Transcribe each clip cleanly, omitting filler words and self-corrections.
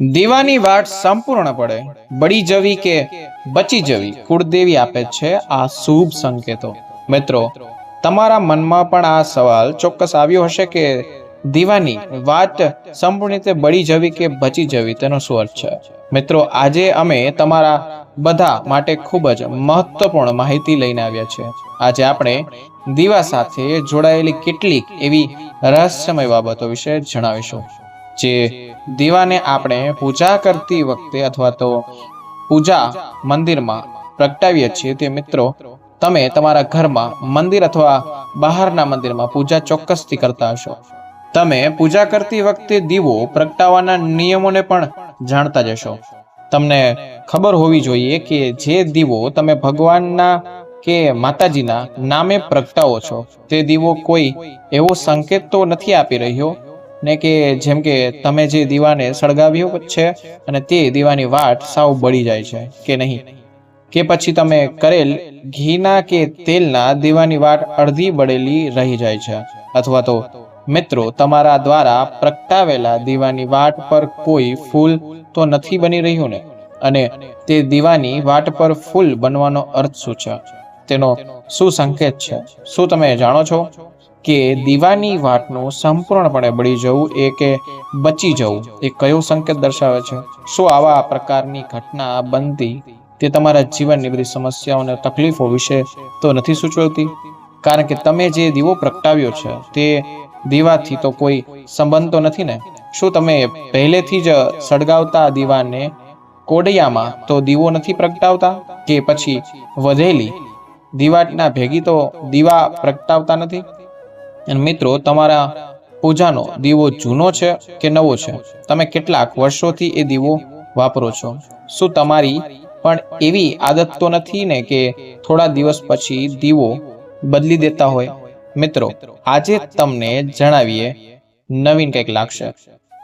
દીવાની વાટ સંપૂર્ણપણે બળી જવી કે બચી જવી કુળદેવી આપે છે આ શુભ સંકેતો। મિત્રો, તમારા મનમાં પણ આ સવાલ ચોક્કસ આવ્યો હશે કે દીવાની વાટ સંપૂર્ણ રીતે બળી જવી કે બચી જવી તેનો શું અર્થ છે। મિત્રો, આજે અમે તમારા બધા માટે ખૂબ જ મહત્વપૂર્ણ માહિતી લઈને આવ્યા છે। આજે આપણે દીવા સાથે જોડાયેલી કેટલીક એવી રહસ્યમય બાબતો વિશે જણાવીશું, જે દીવાને આપણે પૂજા કરતી વખતે અથવા તો પૂજા મંદિરમાં પ્રગટાવીએ છીએ તે મિત્રો તમે તમારા ઘરમાં મંદિર અથવા બહારના મંદિરમાં પૂજા ચોક્કસથી કરતા હશો। તમે પૂજા કરતી વખતે દીવો પ્રગટાવવાના નિયમોને પણ જાણતા જ હશો। તમને ખબર હોવી જોઈએ કે જે દીવો તમે ભગવાનના કે માતાજીના નામે પ્રગટાવો છો તે દીવો કોઈ એવો સંકેત તો નથી આપી રહ્યો ને કે જેમ કે તમે જે દીવાને સળગાવ્યો છે અને તે દીવાની વાટ સાવ બળી જાય છે કે નહીં, કે પછી તમે કરેલ ઘીના કે તેલના દીવાની વાટ અડધી બળેલી રહી જાય છે, અથવા તો મિત્રો તમારા દ્વારા પ્રગટાવેલા દીવાની વાટ પર કોઈ ફૂલ તો નથી બની રહ્યું ને? અને તે દીવાની વાટ પર ફૂલ બનવાનો અર્થ શું છે, તેનો શું સંકેત છે? શું તમે જાણો છો કે દીવાની વાટનું સંપૂર્ણપણે બળી જવું એ કે બચી જવું એ કયો સંકેત દર્શાવે છે? શું આવા પ્રકારની ઘટના બનતી તે તમારા જીવનની બધી સમસ્યાઓ અને તકલીફો વિશે તો નથી સૂચવતી? કારણ કે તમે જે દીવો પ્રગટાવ્યો છે તે દીવાથી તો કોઈ સંબંધ તો નથી ને? શું તમે પહેલેથી જ સળગાવતા દીવાને કોડિયામાં તો દીવો નથી પ્રગટાવતા, કે પછી વધેલી દીવાટના ભેગી તો દીવા પ્રગટાવતા નથી? અને મિત્રો, તમારા પૂજાનો દીવો જૂનો છે કે નવો છે? તમે કેટલાક વર્ષોથી એ દીવો વાપરો છો? શું તમારી પણ એવી આદત તો નથી ને કે થોડા દિવસ પછી દીવો બદલી દેતા હોય? મિત્રો, આજે તમને જણાવીએ નવીન કંઈક લાગશે।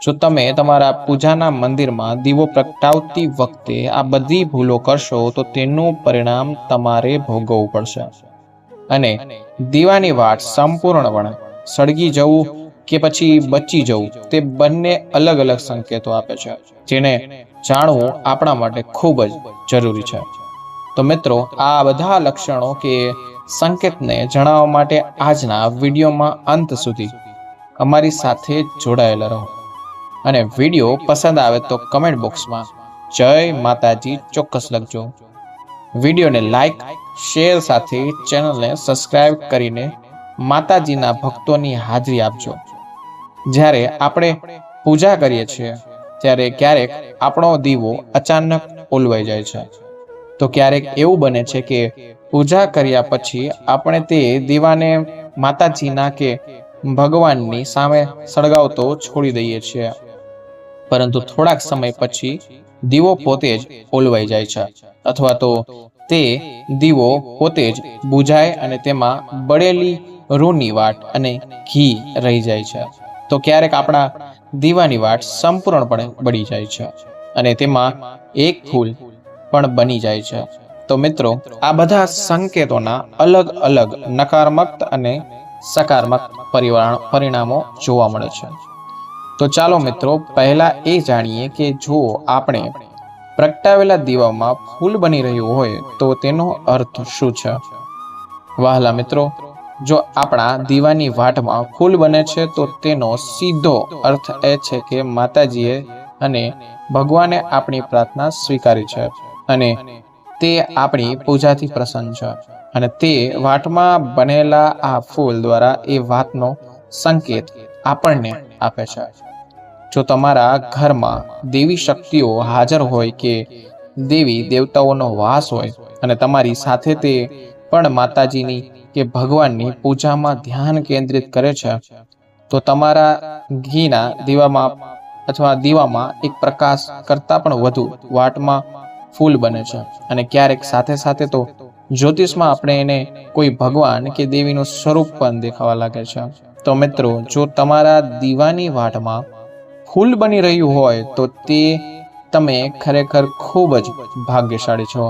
જો તમે તમારા પૂજાના મંદિરમાં દીવો પ્રગટાવતી વખતે આ બધી ભૂલો કરશો તો તેનું પરિણામ તમારે ભોગવવું પડશે, અને દીવાની વાટ સંપૂર્ણપણે સળગી જવું કે પછી બચી જવું તે બંને અલગ અલગ સંકેતો આપે છે, જેને જાણવું આપણા માટે ખૂબ જ જરૂરી છે। તો મિત્રો, આ બધા લક્ષણો કે સંકેતને જણાવવા માટે આજના વિડીયોમાં અંત સુધી અમારી સાથે જોડાયેલા રહો, અને વિડીયો પસંદ આવે તો કમેન્ટ બોક્સમાં જય માતાજી ચોક્કસ લખજો। વિડીયોને લાઈક, શેર સાથે ચેનલને સબસ્ક્રાઇબ કરીને માતાજીના ભક્તોની હાજરી આપજો। જ્યારે આપણે પૂજા કરીએ છીએ ત્યારે ક્યારેક આપણો દીવો અચાનક ઓલવાઈ જાય છે, તો ક્યારેક એવું બને છે કે પૂજા કર્યા પછી આપણે તે દીવાને માતાજીના કે ભગવાનની સામે સળગાવતો છોડી દઈએ છીએ, પરંતુ થોડાક સમય પછી દીવો પોતે જ ઓલવાઈ જાય છે, અથવા તો તે દીવો પોતે જ બુઝાય અને તેમાં બળેલી રૂની વાટ અને ઘી રહી જાય છે। તો ક્યારેક આપણા દીવાની વાટ સંપૂર્ણપણે બળી જાય છે અને તેમાં એક ફૂલ પણ બની જાય છે। તો મિત્રો, આ બધા સંકેતોના અલગ અલગ નકારાત્મક અને સકારાત્મક પરિણામો જોવા મળે છે। તો ચાલો મિત્રો, પહેલા એ જાણીએ કે જો આપણે પ્રગટાવેલા દીવામાં ફૂલ બની રહ્યું હોય તો તેનો અર્થ શું છે। વહાલા મિત્રો, જો આપણા દીવાની વાટમાં ફૂલ બને છે તો તેનો સીધો અર્થ એ છે કે માતાજીએ અને ભગવાને આપણી પ્રાર્થના સ્વીકારી છે અને તે આપણી પૂજાથી પ્રસન્ન છે, અને તે વાટમાં બનેલા આ ફૂલ દ્વારા એ વાતનો સંકેત આપણને આપે છે। જો તમારા ઘરમાં દેવી શક્તિઓ હાજર હોય કે દેવી દેવતાઓનો વાસ હોય અને તમારી સાથે તે પણ માતાજીની કે ભગવાનની પૂજામાં ધ્યાન કેન્દ્રિત કરે છે, તો તમારા ઘીના દીવામાં અથવા દીવામાં એક પ્રકાશ કરતાં પણ વધુ વાટમાં ફૂલ બને છે, અને ક્યારેક સાથે સાથે તો જ્યોતિષમાં આપણે એને કોઈ ભગવાન કે દેવીનું સ્વરૂપ પણ દેખાવા લાગે છે। તો મિત્રો, જો તમારા દીવાની વાટમાં ફૂલ બની રહ્યું હોય તો તે તમે ખરેખર ખૂબ જ ભાગ્યશાળી છો।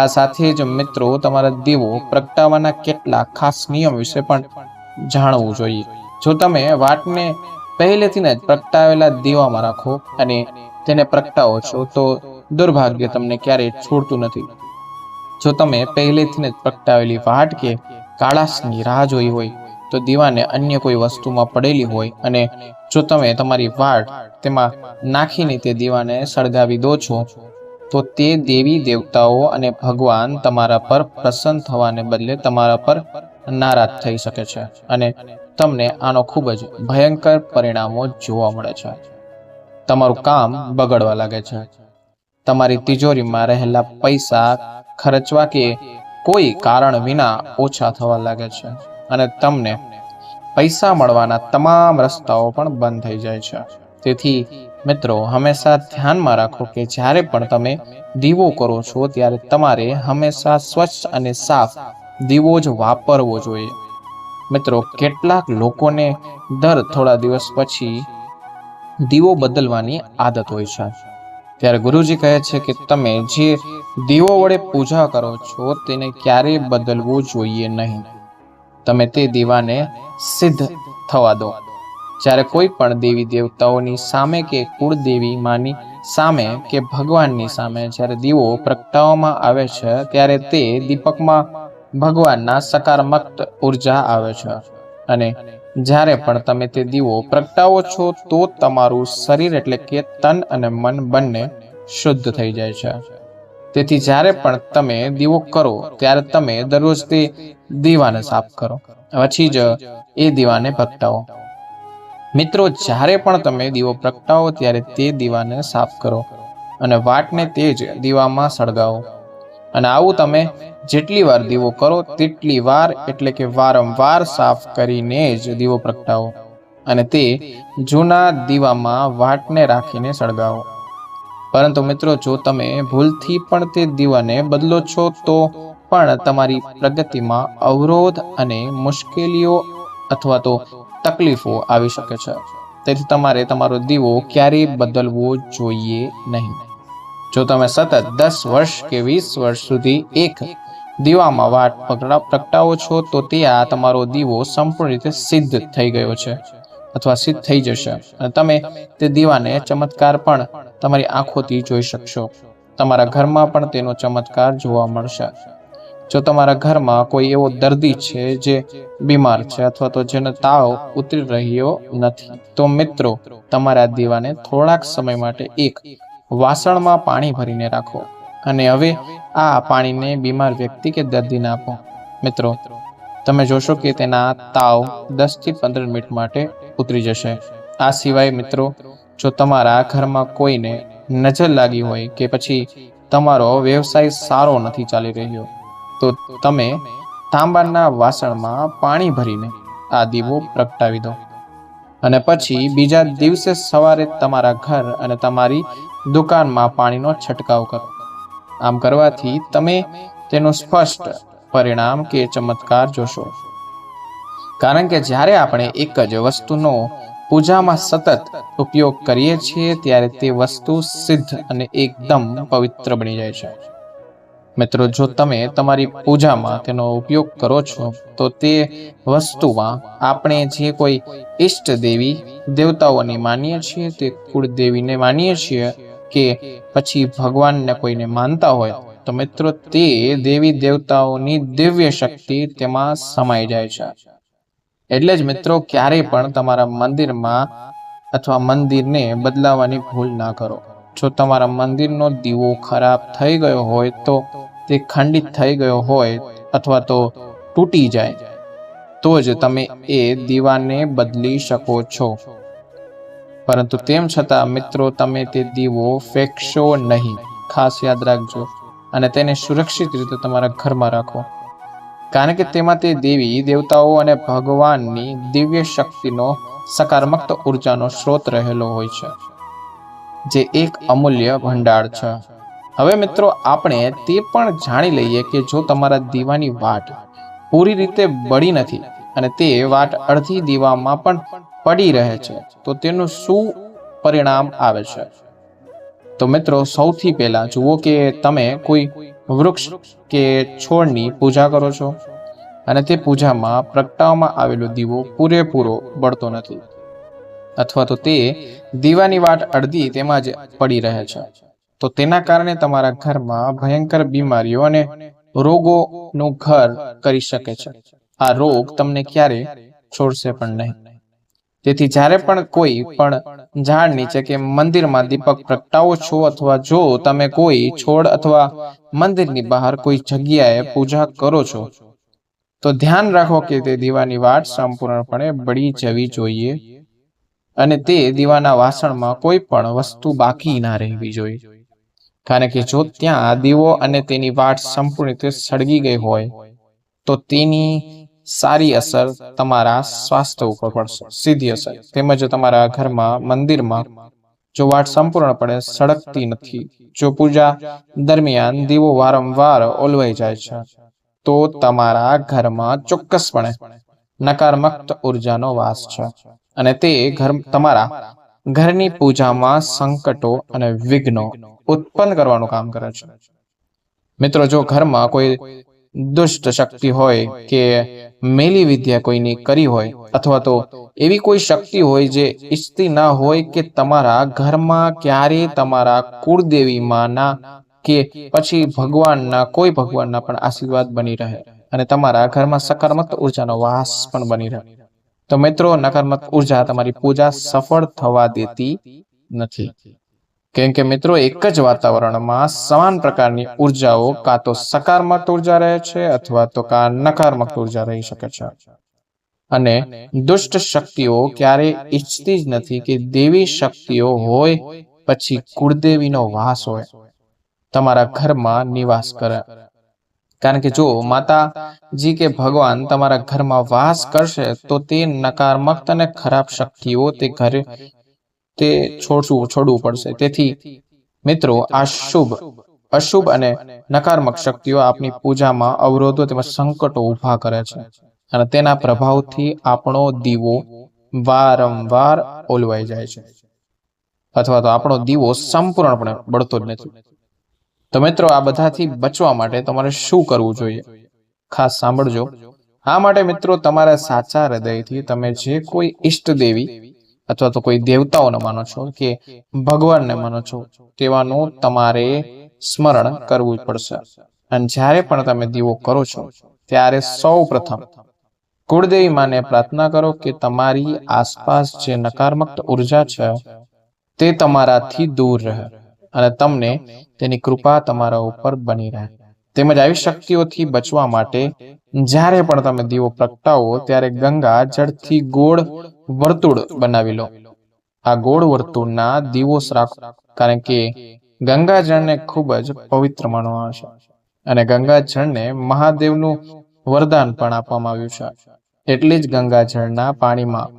આ સાથે જ મિત્રો, તમારા દીવો પ્રગટાવવાના કેટલાક ખાસ નિયમ વિશે પણ જાણવું જોઈએ। જો તમે વાટને પહેલેથી જ પ્રગટાવેલા દીવામાં રાખો અને તેને પ્રગટાવો છો તો દુર્ભાગ્ય તમને ક્યારેય છોડતું નથી. જો તમે પહેલેથી જ પ્રગટાવેલી વાટ કે કાળાશની રાહ જોઈ હોય તો દીવાને અન્ય કોઈ વસ્તુમાં પડેલી હોય અને જો તમે તમારી વાટ તેમાં નાખીને તે દીવાને સળગાવી દો છો તો તે દેવી દેવતાઓ અને ભગવાન તમારા પર પ્રસન્ન થવાને બદલે તમારા પર નારાજ થઈ શકે છે અને તમને આનો ખૂબ જ ભયંકર પરિણામો જોવા મળે છે. તમારું કામ બગડવા લાગે છે, તમારી તિજોરીમાં રહેલા પૈસા ખર્ચવા કે કોઈ કારણ વિના ઓછા થવા લાગે છે અને તમને પૈસા મળવાના તમામ રસ્તાઓ પણ બંધ થઈ જાય છે. તેથી મિત્રો, હંમેશા ધ્યાનમાં રાખો કે જ્યારે પણ તમે દીવો કરો છો ત્યારે તમારે હંમેશા સ્વચ્છ અને સાફ દીવો જ વાપરવો જોઈએ. મિત્રો, કેટલાક લોકોને દર થોડા દિવસ પછી દીવો બદલવાની આદત હોય છે. ત્યારે ગુરુજી કહે છે કે તમે જે દીવો વડે પૂજા કરો છો તેને ક્યારેય બદલવું જોઈએ નહીં. તમે તે દીવાને સિદ્ધ થવા દો. જ્યારે કોઈ પણ દેવી દેવતાઓની સામે કે કુળદેવી માની સામે કે ભગવાનની સામે જ્યારે દીવો પ્રગટાવવામાં આવે છે ત્યારે તે દીપકમાં ભગવાનના સકારાત્મક ઉર્જા આવે છે અને જ્યારે પણ તમે તે દીવો પ્રગટાવો છો તો તમારું શરીર એટલે કે તન અને મન બંને શુદ્ધ થઈ જાય છે. તેથી જ્યારે પણ તમે દીવો કરો ત્યારે તમે દરરોજ તે દીવાને સાફ કરો, પછી જ એ દીવાને પ્રગટાવો. મિત્રો, જ્યારે પણ તમે દીવો પ્રગટાવો ત્યારે તે દીવાને સાફ કરો અને વાટને તે જ દીવામાં સળગાવો. અને આવું તમે જેટલી વાર દીવો કરો તેટલી વાર એટલે કે વારંવાર સાફ કરીને જ દીવો પ્રગટાવો અને તે જૂના દીવામાં વાટને રાખીને સળગાવો. પરંતુ મિત્રો, જો તમે ભૂલથી પણ તે દીવાને બદલો છો તો પણ તમારી પ્રગતિમાં અવરોધ અને મુશ્કેલીઓ અથવા તો તકલીફો આવી શકે છે. તેથી તમારે તમારો દીવો ક્યારેય બદલવો જોઈએ નહીં. જો તમે સતત 10 વર્ષ કે 20 વર્ષ સુધી એક દીવામાં વાટ પ્રગટાવો છો તો ત્યાં તમારો દીવો સંપૂર્ણ રીતે સિદ્ધ થઈ ગયો છે અથવા સિદ્ધ થઈ જશે અને તમે તે દીવાને ચમત્કાર પણ તમારી આંખોથી જોઈ શકશો. તમારા ઘરમાં પણ તેનો ચમત્કાર જોવા મળશે. જો તમારા ઘરમાં કોઈ એવો દર્દી છે જે બીમાર છે અથવા તો જેનો તાવ ઉતરી રહ્યો નથી તો મિત્રો, તમારા દીવાને થોડાક સમય માટે એક વાસણમાં પાણી ભરીને રાખો અને હવે આ પાણીને બીમાર વ્યક્તિ કે દર્દીને આપો. મિત્રો, તમે જોશો કે તેના તાવ 10 થી 15 મિનિટ માટે ઉતરી જશે. આ સિવાય મિત્રો, જો તમારા ઘરમાં કોઈને નજર લાગી હોય કે પછી તમારો વ્યવસાય સારો નથી ચાલી રહ્યો તો તમે તાંબાના વાસણમાં પાણી ભરીને આ દીવો પ્રગટાવી દો અને પછી બીજા દિવસે સવારે તમારા ઘર અને તમારી દુકાનમાં પાણીનો છંટકાવ કરો. આમ કરવાથી તમે તેનું સ્પષ્ટ પરિણામ કે ચમત્કાર જોશો. કારણ કે જ્યારે આપણે એક જ વસ્તુનો પૂજામાં સતત ઉપયોગ કરીએ છીએ ત્યારે તે વસ્તુ સિદ્ધ અને એકદમ પવિત્ર બની જાય છે. મિત્રો, જો તમે તમારી પૂજામાં તેનો ઉપયોગ કરો છો તો તે વસ્તુમાં આપણે જે કોઈ ઈષ્ટ દેવી દેવતાઓને માનીએ છીએ, તે કુળદેવીને માનીએ છીએ કે પછી ભગવાનને કોઈને માનતા હોય તો મિત્રો તે દેવી દેવતાઓની દિવ્ય શક્તિ તેમાં સમાઈ જાય છે. એટલે જ મિત્રો, ક્યારેય પણ તમારા મંદિરમાં અથવા મંદિરને બદલાવાની ભૂલ ના કરો. જો તમારા મંદિરનો દીવો ખરાબ થઈ ગયો હોય તો તે ખંડિત થઈ ગયો હોય અથવા તો તૂટી જાય તો જ તમે એ દીવાને બદલી શકો છો. પરંતુ તેમ છતાં મિત્રો, તમે તે દીવો ફેંકશો નહીં. ખાસ યાદ રાખજો અને તેને સુરક્ષિત રીતે તમારા ઘરમાં રાખો. કારણ કે તેમાં તે દેવી દેવતાઓ અને ભગવાનની દિવ્ય શક્તિનો સકારાત્મક ઉર્જાનો સ્ત્રોત રહેલો હોય છે, જે એક અમૂલ્ય ભંડાર છે. હવે મિત્રો, આપણે તે પણ જાણી લઈએ કે જો તમારા દીવાની વાટ પૂરી રીતે બળી નથી અને તે વાટ અડધી દીવામાં પણ પડી રહે છે તો તેનું શું પરિણામ આવે છે. તો મિત્રો, સૌથી પહેલા જુઓ કે તમે કોઈ વૃક્ષ કે છોડની પૂજા કરો છો અને તે પૂજામાં પ્રગટાવવામાં આવેલો દીવો પૂરેપૂરો બળતો નથી. અથવા તો તે દીવાની વાટ અડધી તેમાં જ પડી રહે છે, તો તેના કારણે તમારા ઘરમાં ભયંકર બીમારીઓ અને રોગોનું ઘર કરી શકે છે. આ રોગ તમને ક્યારે છોડશે પણ નહીં. તેથી જ્યારે પણ કોઈ પણ ઝાડ નીચે કે મંદિરમાં દીપક પ્રગટાવો છો, અથવા જો તમે કોઈ છોડ અથવા મંદિરની બહાર કોઈ જગ્યાએ પૂજા કરો છો, તો ધ્યાન રાખો કે તે દીવાની વાટ સંપૂર્ણપણે બળી જવી જોઈએ અને તે દીવાના વાસણમાં કોઈ પણ વસ્તુ બાકી ના રહેવી જોઈએ. કારણ કે જો ત્યાં દીવો અને તેની વાટ સંપૂર્ણ રીતે સળગી ગઈ હોય તો તેની સારી અસર તમારા સ્વાસ્થ્ય ઉપર પડશે, સીધી અસર. તેમજ તમારા ઘરમાં મંદિરમાં જો વાટ સંપૂર્ણપણે સળગતી નથી, જો પૂજા દરમિયાન દીવો વારંવાર ઓલવાઈ જાય છે, તો તમારા ઘરમાં ચોક્કસપણે નકારાત્મક ઉર્જાનો વાસ છે અને તે તમારા ઘરની પૂજામાં સંકટો અને વિઘ્નો ઉત્પન્ન કરવાનું કામ કરે છે. મિત્રો, જો ઘરમાં કોઈ દુષ્ટ શક્તિ હોય કે મેલી વિદ્યા કોઈની કરી હોય, અથવા તો એવી કોઈ શક્તિ હોય જે ઈચ્છતી ના હોય કે તમારા ઘરમાં ક્યારેય તમારા કુળદેવીમાંના કે પછી ભગવાનના કોઈ ભગવાનના પણ આશીર્વાદ બની રહે અને તમારા ઘરમાં સકારાત્મક ઉર્જાનો વાસ પણ બની રહે, તો મિત્રો, નકારાત્મક ઉર્જા તમારી પૂજા સફળ થવા દેતી નથી. કેમ કે મિત્રો, એક જ વાતાવરણમાં સમાન પ્રકારની ઉર્જાઓ કાં તો સકારાત્મક ઉર્જા રહે છે અથવા તો નકારાત્મક ઉર્જા રહી શકે છે. અને દુષ્ટ શક્તિઓ ક્યારેય ઈચ્છતી જ નથી કે દેવી શક્તિઓ હોય પછી કુળદેવીનો વાસ હોય તમારા ઘરમાં નિવાસ કરે. કારણ કે જો માતાજી કે ભગવાન તમારા ઘરમાં વાસ કરશે તો તે નકારાત્મક અને ખરાબ શક્તિઓ તે ઘરે તે છોડવું પડશે. તેથી મિત્રો, આ અશુભ અને નકારાત્મક શક્તિઓ આપણી પૂજામાં અવરોધો તેમજ સંકટો ઊભા કરે છે અને તેના પ્રભાવથી આપણો દીવો વારંવાર ઓલવાઈ જાય છે અથવા તો આપણો દીવો સંપૂર્ણપણે બળતો જ નથી. તો મિત્રો, આ બધાથી બચવા માટે તમારે શું કરવું જોઈએ? ખાસ સાંભળજો. આ માટે મિત્રો, તમારા સાચા હૃદયથી તમે જે કોઈ ઈષ્ટ દેવી અથવા તો કોઈ દેવતાઓને માનો છો કે ભગવાનને માનો છો તેવાનું તમારે સ્મરણ કરવું પડશે. અને જ્યારે પણ તમે દીવો કરો છો ત્યારે સૌ પ્રથમ કુળદેવી માને પ્રાર્થના કરો કે તમારી આસપાસ જે નકારાત્મક ઉર્જા છે તે તમારાથી દૂર રહે અને તમને તેની કૃપા તમારા ઉપર બની રહે. તેમજ આવી શક્તિઓથી બચવા માટે જ્યારે પણ તમે દીવો પ્રગટાવો ત્યારે ગંગા જળથી ગોળ વર્તુળ બનાવી લો. આ ગોળ વર્તુળના દીવો રાખો, કારણ કે ગંગાજળને ખૂબ જ પવિત્ર માનવામાં આવે છે અને ગંગાજળને મહાદેવનું વરદાન પણ આપવામાં આવ્યું છે. એટલે જ ગંગાજળના પાણીમાં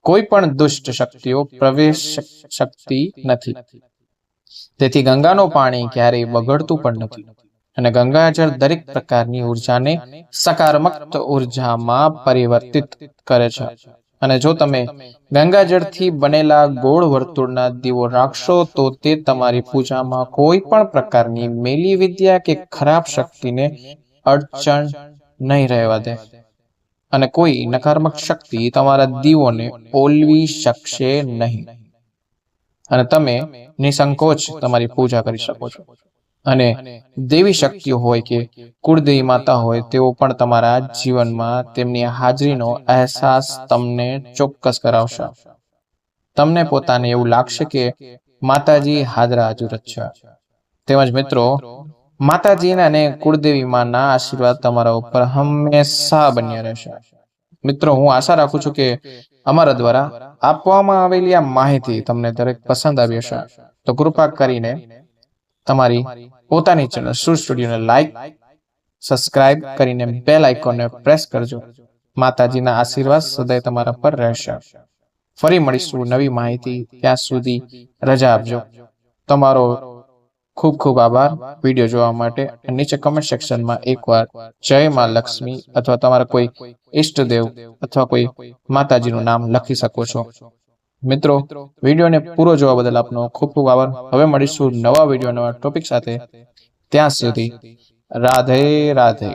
કોઈ પણ દુષ્ટ શક્તિઓ પ્રવેશ શકતી નથી. તેથી ગંગાનું પાણી ક્યારેય બગડતું પણ નથી અને ગંગાજળ દરેક પ્રકારની ઉર્જાને સકારાત્મક ઉર્જામાં પરિવર્તિત કરે છે. અને જો તમે ગંગાજળથી બનેલા ગોળ વર્તુળના દીવો રાખશો તો તે તમારી પૂજામાં કોઈ પણ પ્રકારની મેલી વિદ્યા કે ખરાબ શક્તિને અડચણ નહીં રહેવા દે અને કોઈ નકારાત્મક શક્તિ તમારા દીવોને ઓલવી શકશે નહીં અને તમે નિસંકોચ તમારી પૂજા કરી શકો છો. અને દેવી શક્તિઓ હોય કે કુળદેવી માતા હોય, તેઓ પણ તમારા જીવનમાં તેમની હાજરીનો અહેસાસ તમને ચોક્કસ કરાવશે. તમને પોતાને એવું લાગશે કે માતાજી હાજરા જ છે. તેમજ મિત્રો, માતાજીના અને કુળદેવી માના આશીર્વાદ તમારા ઉપર હંમેશા બન્યા રહેશે. મિત્રો, હું આશા રાખું છું કે અમારા દ્વારા આપવામાં આવેલી આ માહિતી તમને દરેક પસંદ આવી હશે. તો કૃપા કરીને તમારી પોતાની ચેનલ સુર સ્ટુડિયોને લાઈક, સબસ્ક્રાઇબ કરીને બેલ આઇકોનને પ્રેસ કરજો. માતાજીના આશીર્વાદ સદાય તમારા પર રહેશે. ફરી મળીશું નવી માહિતી. ત્યાં સુધી રજા આપજો. તમારો ખૂબ ખૂબ આભાર વિડીયો જોવા માટે. નીચે કમેન્ટ સેક્શનમાં એકવાર જય માં લક્ષ્મી અથવા તમારા કોઈ ઈષ્ટદેવ અથવા કોઈ માતાજીનું નામ લખી શકો છો. મિત્રો, વિડીયોને પૂરો જોવા બદલ આપનો ખૂબ ખૂબ આભાર. હવે મળીશું નવા વિડીયો નવા ટોપિક સાથે. ત્યાં સુધી રાધે રાધે.